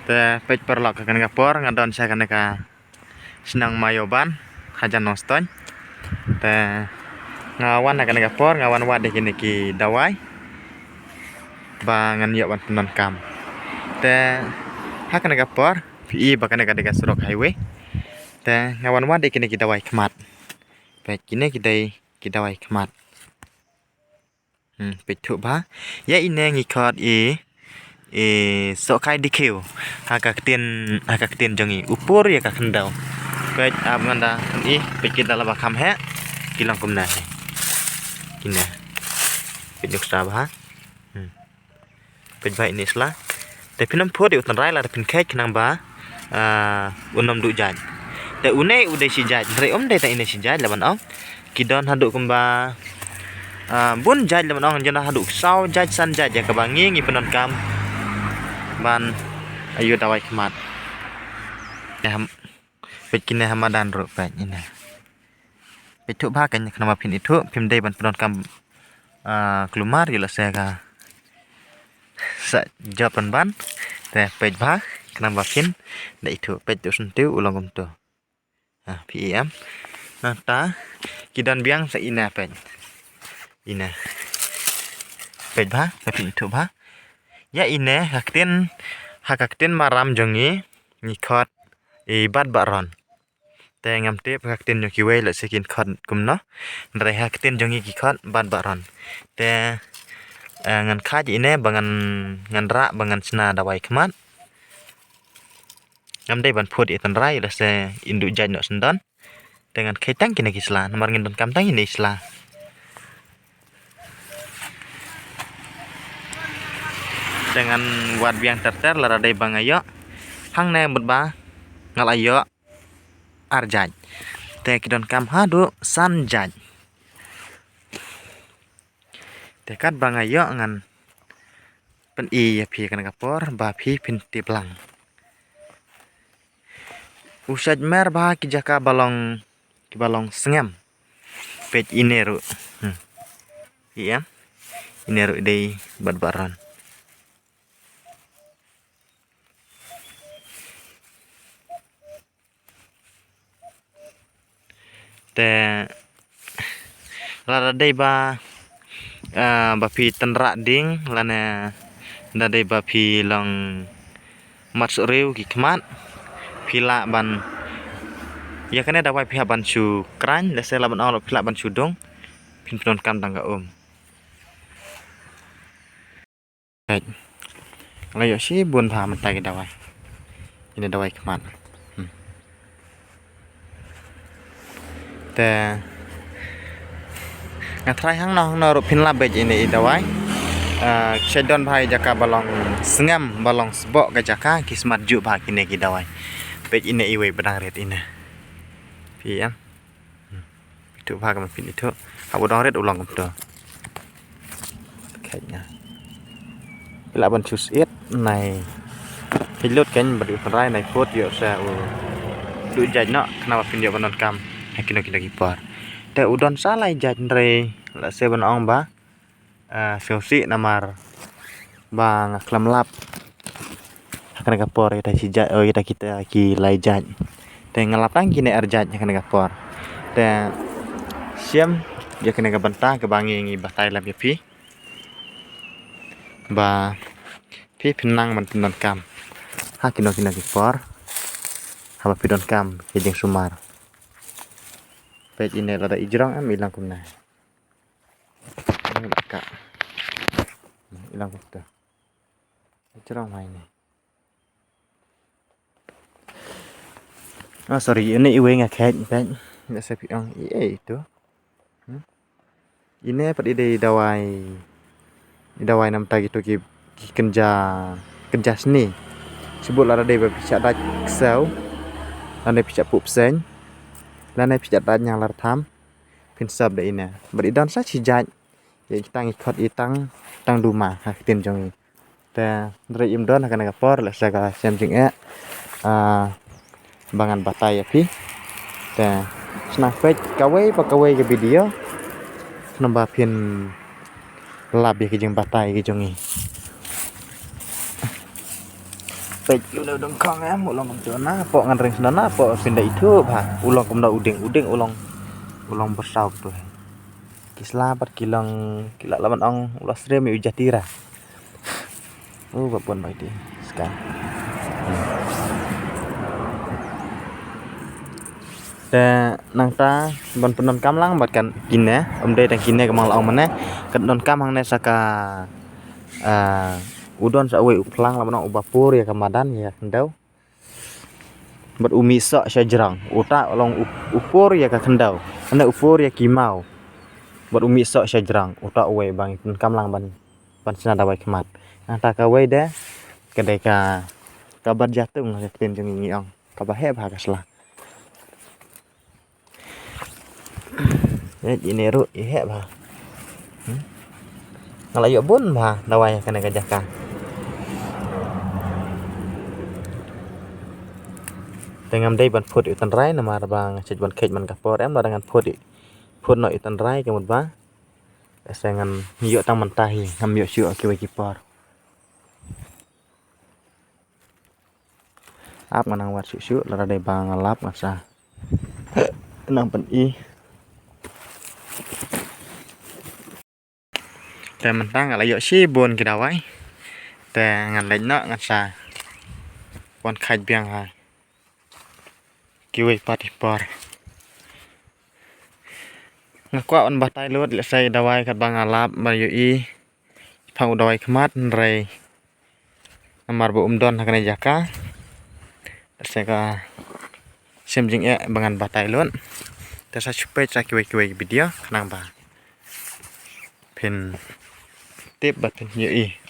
Te pej perlok kan kapor ngadon saya kan ka senang mayoban hajan noston. Te ngawan kan kapor ngawan wade kini ki dawai. Bangan ya wan penon kam. Te hakan kapor pi bakan ka dega surok highway. Te ngawan wade kini ki dawai kemat. Pej kini ki dawai kemat. Pej tu ba ya ine ngikot so kai dikeu haka ketin jongi upur ya ka kendau pej abnganda pej kita laba kam he kilang kumna he kina pej sta ba pej ba ini sla te pinam pho de utan rai la pin kek nang ba unom du jaj te une ude si jaj re om de ta ini si jaj laban om kidon haduk kumba bun jaj laban om jana haduk sau jaj san jaj ya kabangi ngi penon kam ban ayu dawai kemat ya bikin hamadan ro pej ini itu bahkan kenapa pin itu pim dai ban penon kam kelumar gila saya ka sa japan ban te pej bah kenapa pin da itu pej tu sentiu ulang kum tu pm nata kidan biang sa ina pej ina pej bah pin itu bah ya ine hakaktin maram jongi ngikot bad baron te ngam te hakaktin yo kiwe la sekin khot kumno re hakaktin jongi kikot bad baron te ngan khaji ine bangan ngan ra bangan sna dawai khmat ngam de ban phut itan rai la se indu jaj no sendon dengan khaitang kina kisla namar ngin don kam tang ini isla dengan wat biang terter lara dai bangayo hang ne mutba ngal ayo arjaj te kidon kam hadu san jaj te kat bangayo ngan pen ya phi kan kapor ba phi pin tiplang usaj mer ba ki jaka balong sengem pej ineru iya ineru dei badbaran te lara dei ba pi tenra ding lana da dei ba pi long mat riu ki khmat pila ban ya kane da wai pihak ban su kran la se la ban ol pila ban su dong pin penon kam tangga baik layo si bun pha man tai dawai ini dawai khmat te ngatrai hang no ro pin la bej ini dawai chedon bhai jaka balong sengam balong sbok ga jaka kismat ju bha kine ki dawai bej ini iwe benang ret ina pi ya itu bha kam pin itu abu dong ret ulang kum to kayaknya pila ban chus it này pilot kan badu rai này phốt yo sa du jaj no kenapa pin yo banon kam kino kipar te udon salai jaj re la se ban ong ba siosi namar bang klam lap akan kapor kita si jaj kita ki lai jaj te ngalapang kini arjaj akan kapor te siam ya kena ka banta ke bangi ngi batai lam pi ba pi pinang man pinon kam kino kipor haba pidon kam kijing sumar pej ini lada ijrang am ilang kumna ini kak ilang kumta ijrang mai ni sorry ini iwe ngakhet pej ndak se piang itu ini apa ide dawai nam tagi to ki kenja seni sebut lara de bisa dak sau ane bisa pup sen lana pijat yang lar tham pin sab de ina beri don sa si jaj ye tang ikot itang tang duma ha tin jong te dre im don akan kapor la sa ka sem jing bangan batai pi te snack page kawai ke video nambah pin lab ye ke jing batai ke jongi pek udah dongkong ulong na po nganring sana po pindah itu bah ulong kumda udeng ulong bersau tuh kisla pat kilang kila lawan ong ulas rem ujatira bapun baik di sekarangแต่นางตาบนปนนกำลังบัดกันกินนะđây đangกินเนี่ยกำลังละอองมันนะกันนนกำหังในสกาudon sa uwi uplang lamun ubapur ya kamadan ya kendau buat umi sok syajarang uta long upur ya ka kendau anda upur ya kimau buat umi sok syajarang uta uwi bang kamlang ban senada wai kemat nah ta ka wai da kedai ka kabar jatung ka tin jeng ngiong ka bahe ba ka slah ini ru ihe ba ngalayo bun ba dawai kana kajaka dengan day ban phut itan rai nama bang cek ban kej man kapor em la dengan phut no itan rai kemud ba dengan hiyo tang mentahi ngam yo syu kiwe kipor ap manang wat syu la day bang ngalap ngasa nang pen iแต่มันตั้งอะไรอยู่ชี้บนกี่ดาวไว้แต่งานเล่นเนาะงานซาวันขายเบียงค่ะกิวปาติปอร์งกว่าวันบัตไตลวดใส่ดาวไว้กับบางอาลาบมาอยู่อีพังดาวไว้ขมัดไรน้ำมันบุดอนทางในจักรใส่ก็เชื่อมจิงบางอันบัตไตลวดแต่saya supaya cak kiwe video kenang ba pen tip bat pen yoi